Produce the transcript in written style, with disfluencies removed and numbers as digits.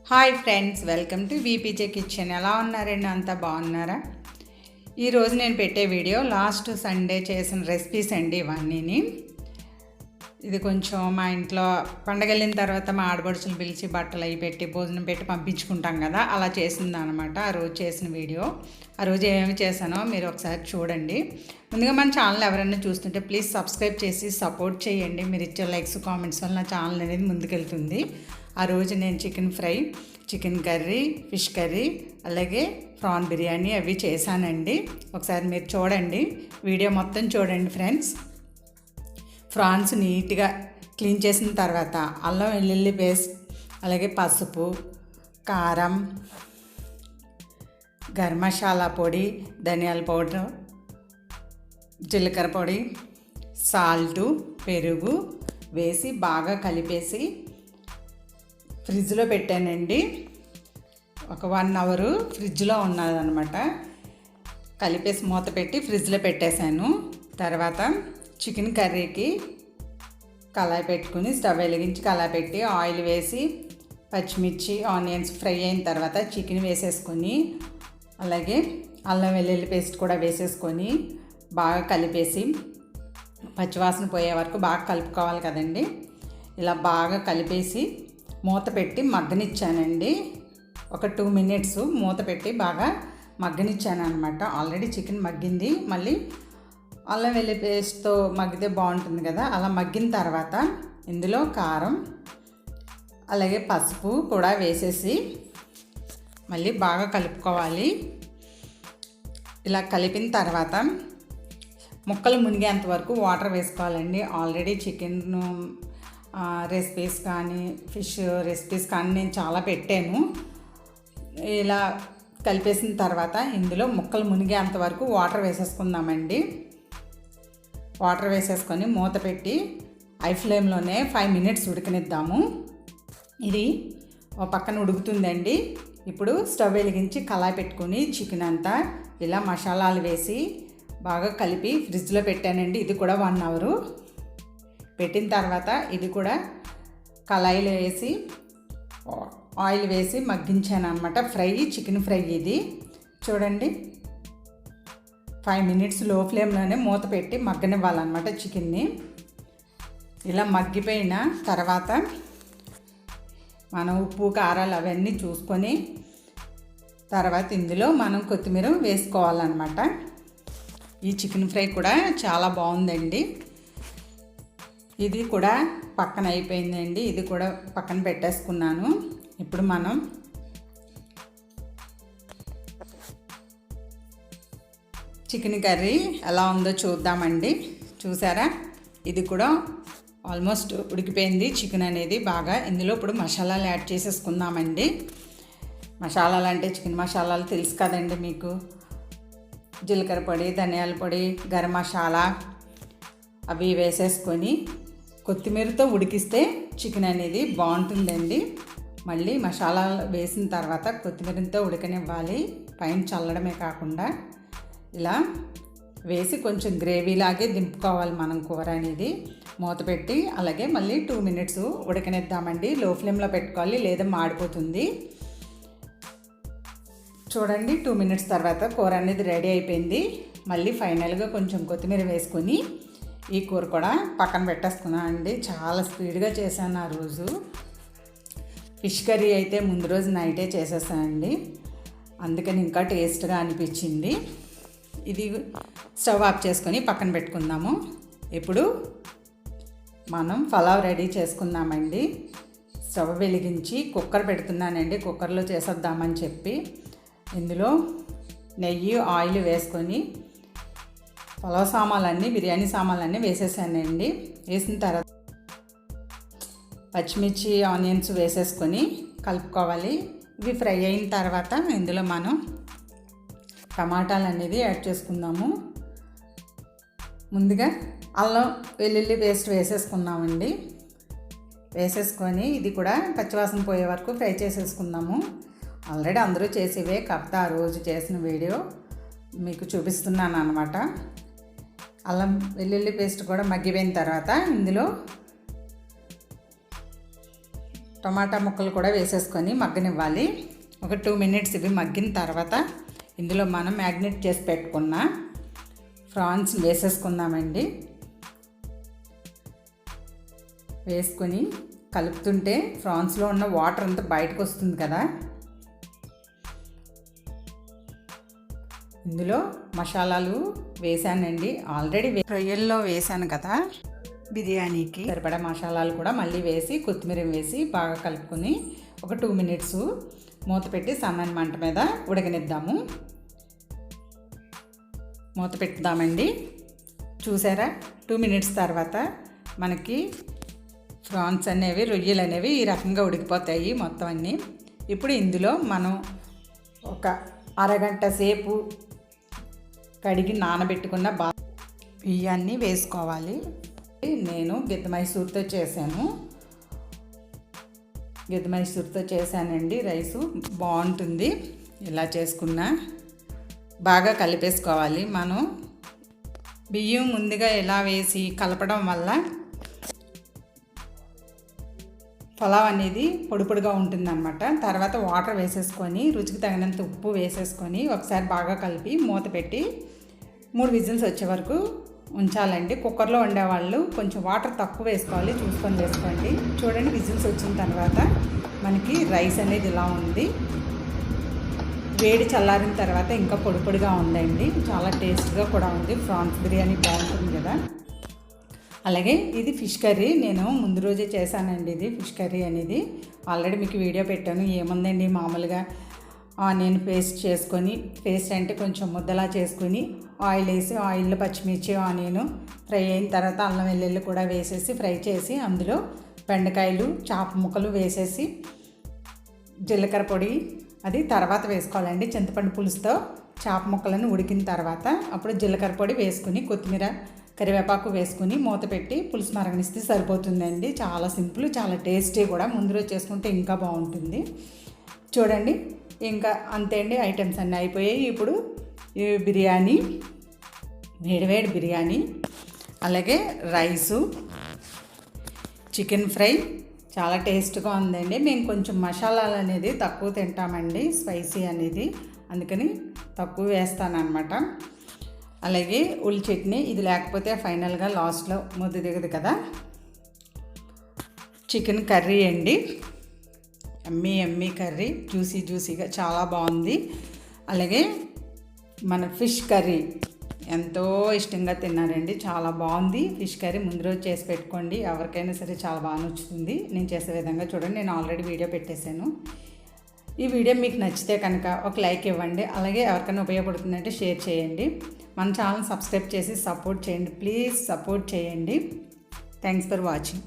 Hi friends, welcome to VPJ kitchen. ఎలా ఉన్నారండి? అంతా బాగున్నారా? ఈరోజు నేను పెట్టే వీడియో లాస్ట్ సండే చేసిన రెసిపీస్ అండి ఇవన్నీని. ఇది కొంచెం మా ఇంట్లో పండగ వెళ్ళిన తర్వాత మా ఆడపడుచులు పిలిచి బట్టలు అవి పెట్టి భోజనం పెట్టి పంపించుకుంటాం కదా, అలా చేసింది అనమాట ఆ రోజు చేసిన వీడియో. ఆ రోజు ఏమేమి చేశానో మీరు ఒకసారి చూడండి. ముందుగా మన ఛానల్ ఎవరైనా చూస్తుంటే ప్లీజ్ సబ్స్క్రైబ్ చేసి సపోర్ట్ చేయండి. మీరు ఇచ్చే లైక్స్ కామెంట్స్ వల్ల నా ఛానల్ అనేది ముందుకెళ్తుంది. ఆ రోజు నేను chicken fry, chicken curry, fish curry, అలాగే ప్రాన్ బిర్యానీ అవి చేశానండి. ఒకసారి మీరు చూడండి, వీడియో మొత్తం చూడండి ఫ్రెండ్స్. ప్రాన్స్ నీట్గా క్లీన్ చేసిన తర్వాత అల్లం వెల్లుల్లి పేస్ట్, అలాగే పసుపు, కారం, గరం మసాలా పొడి, ధనియాల పౌడర్, జీలకర్ర పొడి, సాల్టు, పెరుగు వేసి బాగా కలిపేసి ఫ్రిడ్జ్లో పెట్టానండి. ఒక 1 అవర్ ఫ్రిడ్జ్లో ఉన్నదనమాట. కలిపేసి మూత పెట్టి ఫ్రిడ్జ్లో పెట్టేశాను. తర్వాత చికెన్ కర్రీకి కళాయి పెట్టుకుని స్టవ్ వెలిగించి కళాయి పెట్టి ఆయిల్ వేసి పచ్చిమిర్చి, ఆనియన్స్ ఫ్రై అయిన తర్వాత చికెన్ వేసేసుకొని అలాగే అల్లం వెల్లుల్లి పేస్ట్ కూడా వేసేసుకొని బాగా కలిపేసి పచ్చివాసన పోయే వరకు బాగా కలుపుకోవాలి కదండి. ఇలా బాగా కలిపేసి మూత పెట్టి మగ్గనిచ్చానండి. ఒక 2 minutes మూత పెట్టి బాగా మగ్గనిచ్చాను అనమాట. ఆల్రెడీ చికెన్ మగ్గింది, మళ్ళీ అల్లం వెల్లుల్లి పేస్ట్తో మగ్గితే బాగుంటుంది కదా. అలా మగ్గిన తర్వాత ఇందులో కారం అలాగే పసుపు కూడా వేసేసి మళ్ళీ బాగా కలుపుకోవాలి. ఇలా కలిపిన తర్వాత ముక్కలు మునిగేంత వరకు వాటర్ వేసుకోవాలండి. ఆల్రెడీ చికెన్ రెసిపీస్ కానీ ఫిష్ రెసిపీస్ కానీ నేను చాలా పెట్టాను. ఇలా కలిపేసిన తర్వాత ఇందులో ముక్కలు మునిగేంత వరకు వాటర్ వేసేసుకుందామండి. వాటర్ వేసేసుకొని మూత పెట్టి హై ఫ్లేమ్లోనే 5 minutes ఉడకనిద్దాము. ఇది ఒక పక్కన ఉడుకుతుందండి. ఇప్పుడు స్టవ్ వెలిగించి కళాయి పెట్టుకొని చికెన్ అంతా ఇలా మసాలాలు వేసి బాగా కలిపి ఫ్రిడ్జ్లో పెట్టానండి. ఇది కూడా 1 hour పెట్టిన తర్వాత ఇది కూడా కళాయిలో వేసి ఆయిల్ వేసి మగ్గించాను అనమాట. చికెన్ ఫ్రై ఇది చూడండి. 5 minutes లో ఫ్లేమ్లోనే మూత పెట్టి మగ్గనివ్వాలన్నమాట చికెన్ని. ఇలా మగ్గిపోయిన తర్వాత మనం ఉప్పు కారాలు అవన్నీ చూసుకొని తర్వాత ఇందులో మనం కొత్తిమీర వేసుకోవాలన్నమాట. ఈ చికెన్ ఫ్రై కూడా చాలా బాగుందండి. ఇది కూడా పక్కన అయిపోయిందండి. ఇది కూడా పక్కన పెట్టేసుకున్నాను. ఇప్పుడు మనం చికెన్ కర్రీ ఎలా ఉందో చూద్దామండి. చూసారా, ఇది కూడా ఆల్మోస్ట్ ఉడికిపోయింది చికెన్ అనేది బాగా. ఇందులో ఇప్పుడు మసాలాలు యాడ్ చేసేసుకుందామండి. మసాలాలు అంటే చికెన్ మసాలాలు తెలుసు కదండి మీకు. జీలకర్ర పొడి, ధనియాల పొడి, గరం మసాలా అవి వేసేసుకొని కొత్తిమీరతో ఉడికిస్తే చికెన్ అనేది బాగుంటుందండి. మళ్ళీ మసాలాలు వేసిన తర్వాత కొత్తిమీరతో ఉడకనివ్వాలి, పైన చల్లడమే కాకుండా. ఇలా వేసి కొంచెం గ్రేవీలాగే దింపుకోవాలి మనం కూర అనేది. మూత పెట్టి అలాగే మళ్ళీ 2 minutes ఉడకనిద్దామండి. లో ఫ్లేమ్లో పెట్టుకోవాలి, లేదా మాడిపోతుంది. చూడండి, 2 minutes తర్వాత కూర అనేది రెడీ అయిపోయింది. మళ్ళీ ఫైనల్గా కొంచెం కొత్తిమీర వేసుకొని ఈ కూర కూడా పక్కన పెట్టేసుకున్నాను అండి. చాలా స్పీడ్గా చేశాను ఆ రోజు. ఫిష్ కర్రీ అయితే ముందు రోజు నైటే చేసేసానండి, అందుకని ఇంకా టేస్ట్గా అనిపించింది. ఇది స్టవ్ ఆఫ్ చేసుకొని పక్కన పెట్టుకుందాము. ఇప్పుడు మనం పలావ్ రెడీ చేసుకుందామండి. స్టవ్ వెలిగించి కుక్కర్ పెడుతున్నానండి. కుక్కర్లో చేసేద్దామని చెప్పి ఇందులో నెయ్యి, ఆయిల్ వేసుకొని పలావ్ సామాన్లన్నీ, బిర్యానీ సామాన్లన్నీ వేసేసానండి. వేసిన తర్వాత పచ్చిమిర్చి, ఆనియన్స్ వేసేసుకొని కలుపుకోవాలి. ఇవి ఫ్రై అయిన తర్వాత ఇందులో మనం టమాటాలు అనేది యాడ్ చేసుకుందాము. ముందుగా అల్లం వెల్లుల్లి పేస్ట్ వేసేసుకున్నామండి. వేసేసుకొని ఇది కూడా పచ్చివాసన పోయే వరకు ఫ్రై చేసేసుకుందాము. ఆల్రెడీ అందరూ చేసేవే, కాకపోతే ఆ రోజు చేసిన వీడియో మీకు చూపిస్తున్నాను అనమాట. అల్లం వెల్లుల్లి పేస్ట్ కూడా మగ్గిపోయిన తర్వాత ఇందులో టమాటా ముక్కలు కూడా వేసేసుకొని మగ్గనివ్వాలి. ఒక 2 మినిట్స్ ఇవి మగ్గిన తర్వాత ఇందులో మనం మ్యాగ్నేట్ చేసి పెట్టుకున్న ప్రాన్స్ వేసేసుకుందామండి. వేసుకొని కలుపుతుంటే ప్రాన్స్లో ఉన్న వాటర్ అంతా బయటకు వస్తుంది కదా. ఇందులో మసాలాలు వేసానండి, ఆల్రెడీ రొయ్యల్లో వేసాను కదా. బిర్యానీకి సరిపడా మసాలాలు కూడా మళ్ళీ వేసి కొత్తిమీర వేసి బాగా కలుపుకొని ఒక 2 మినిట్స్ మూత పెట్టి సన్నని మంట మీద ఉడకనిద్దాము. మూత పెట్టుదామండి. చూసారా, 2 మినిట్స్ తర్వాత మనకి ప్రాన్స్ అనేవి రొయ్యలు అనేవి ఈ రకంగా ఉడికిపోతాయి మొత్తం అన్నీ. ఇప్పుడు ఇందులో మనం ఒక అరగంట సేపు కడిగి నానబెట్టుకున్న బియ్యాన్ని వేసుకోవాలి. నేను గిద్ద మైసూర్తో చేశాను. గిద్ద మైసూర్తో చేశానండి. రైసు బాగుంటుంది ఇలా చేసుకున్నా. బాగా కలిపేసుకోవాలి. మనం బియ్యం ముందుగా ఇలా వేసి కలపడం వల్ల పులావ్ అనేది పొడి పొడిగా ఉంటుందన్నమాట. తర్వాత వాటర్ వేసేసుకొని రుచికి తగినంత ఉప్పు వేసేసుకొని ఒకసారి బాగా కలిపి మూత పెట్టి 3 విజిల్స్ వచ్చే వరకు ఉంచాలండి. కుక్కర్లో వండేవాళ్ళు కొంచెం వాటర్ తక్కువ వేసుకోవాలి, చూసుకొని వేసుకోండి. చూడండి, విజిల్స్ వచ్చిన తర్వాత మనకి రైస్ అనేది ఇలా ఉంది. వేడి చల్లారిన తర్వాత ఇంకా పొడి పొడిగా ఉందండి. చాలా టేస్ట్గా కూడా ఉంది. ప్రాన్స్ బిర్యానీ బాగుంటుంది కదా. అలాగే ఇది ఫిష్ కర్రీ నేను ముందు రోజే చేశానండి. ఇది ఫిష్ కర్రీ అనేది ఆల్రెడీ మీకు వీడియో పెట్టాను. ఏముందండి, మామూలుగా ఆనియన్ పేస్ట్ చేసుకొని, పేస్ట్ అంటే కొంచెం ముద్దలా చేసుకొని ఆయిల్ వేసి, ఆయిల్లో పచ్చిమిర్చి ఆనియన్ ఫ్రై అయిన తర్వాత అల్లం వెల్లుల్లి కూడా వేసేసి ఫ్రై చేసి అందులో బెండకాయలు చాప ముక్కలు వేసేసి జీలకర్ర పొడి అది తర్వాత వేసుకోవాలండి. చింతపండు పులుసుతో చాప ముక్కలను ఉడికిన తర్వాత అప్పుడు జీలకర్ర పొడి వేసుకుని కొత్తిమీర కరివేపాకు వేసుకుని మూత పెట్టి పులుసు మరగనిస్తే సరిపోతుందండి. చాలా సింపుల్, చాలా టేస్టీ కూడా. ముందు రోజు చేసుకుంటే ఇంకా బాగుంటుంది. చూడండి, ఇంకా అంతే అండి. ఐటమ్స్ అన్నీ అయిపోయాయి. ఇప్పుడు ఈ బిర్యానీ, వేడివేడి బిర్యానీ, అలాగే రైసు, చికెన్ ఫ్రై చాలా టేస్ట్గా ఉందండి. మేము కొంచెం మసాలాలు అనేది తక్కువ తింటామండి, స్పైసీ అనేది, అందుకని తక్కువ వేస్తానన్నమాట. అలాగే ఉల్లి చట్నీ, ఇది లేకపోతే ఫైనల్గా లాస్ట్లో ముద్ద దిగదు కదా. చికెన్ కర్రీ అండి, ఎమ్మీ కర్రీ, జ్యూసీగా చాలా బాగుంది. అలాగే మన ఫిష్ కర్రీ ఎంతో ఇష్టంగా తిన్నారండి, చాలా బాగుంది. ఫిష్ కర్రీ ముందు రోజు చేసి పెట్టుకోండి, ఎవరికైనా సరే చాలా బాగా నచ్చుతుంది. నేను చేసే విధంగా చూడండి, నేను ఆల్రెడీ వీడియో పెట్టేశాను. ఈ వీడియో మీకు నచ్చితే కనుక ఒక లైక్ ఇవ్వండి. అలాగే ఎవరికైనా ఉపయోగపడుతుందంటే షేర్ చేయండి. మన ఛానల్ సబ్స్క్రైబ్ చేసి సపోర్ట్ చేయండి. ప్లీజ్ సపోర్ట్ చేయండి. Thanks for watching.